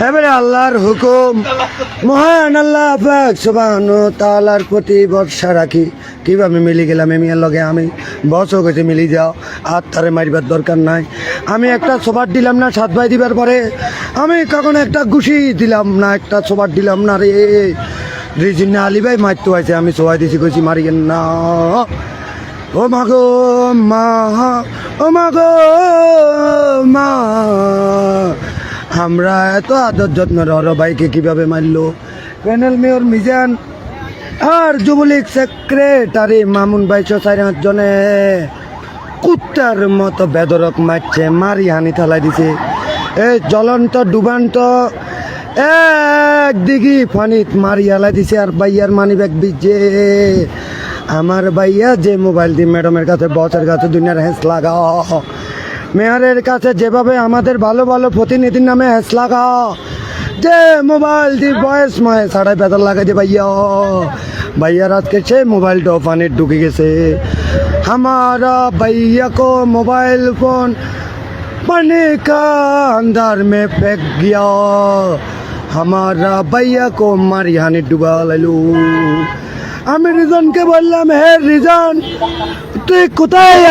এবারে আল্লাহর হুকুম, মহান আল্লাহ পাক সুবহানাহু ওয়া তাআলার প্রতি ভরসা রাখি। কিভাবে মিলি গেলাম এমিয়ার লগে, আমি বসও গেছে মিলি যাও, আর তারে মারিবার দরকার নাই। আমি একটা সোবার দিলাম না 7 ভাই দিবার পরে, আমি কখনো একটা ঘুষি দিলাম না, একটা সোবার দিলাম না রে। রিজিনা আলী ভাই মারতে হয়েছে, আমি সবাই দিছি কইছি মারিয়েন না। ও মা গো মা, ও মা গো মা, আমরা এত আদর যত্ন রর ভাইকে কিভাবে মারলো। প্যানেল মেয়র মিজান আর যুবলীগ সেক্রেটারি মামুন ভাই 4-5 জনে কুত্তার মতো বেদরক মারছে, মারি হানি থালাই দিছে। এই জ্বলন্ত ডুবান্ত একদিকে পানিত মারি হালাই দিছে, আর ভাইয়ার মানি ব্যাগ বিজে। আমার ভাইয়া যে মোবাইল দিয়ে ম্যাডামের কাছে, বসের কাছে দুনিয়ার হ্যাঁস লাগাও, মেয়রের কাছে যেভাবে আমাদের ভালো ভালো প্রতিনিধির নামে হ্যাঁস লাগাও, যে মোবাইল দিয়ে বয়স ময়ে সাড়াই পেতাল লাগাই দে ভাইয়ার আজকে সে মোবাইলটা পানির ঢুকে গেছে। हमारा भैया को मोबाइल फोन पानी का अंदर में फेंक गया, हमारा भैया को मारी हानि डुबा लाइलू। আমি রিজনকে বললাম, হে রিজন তুই কোথায়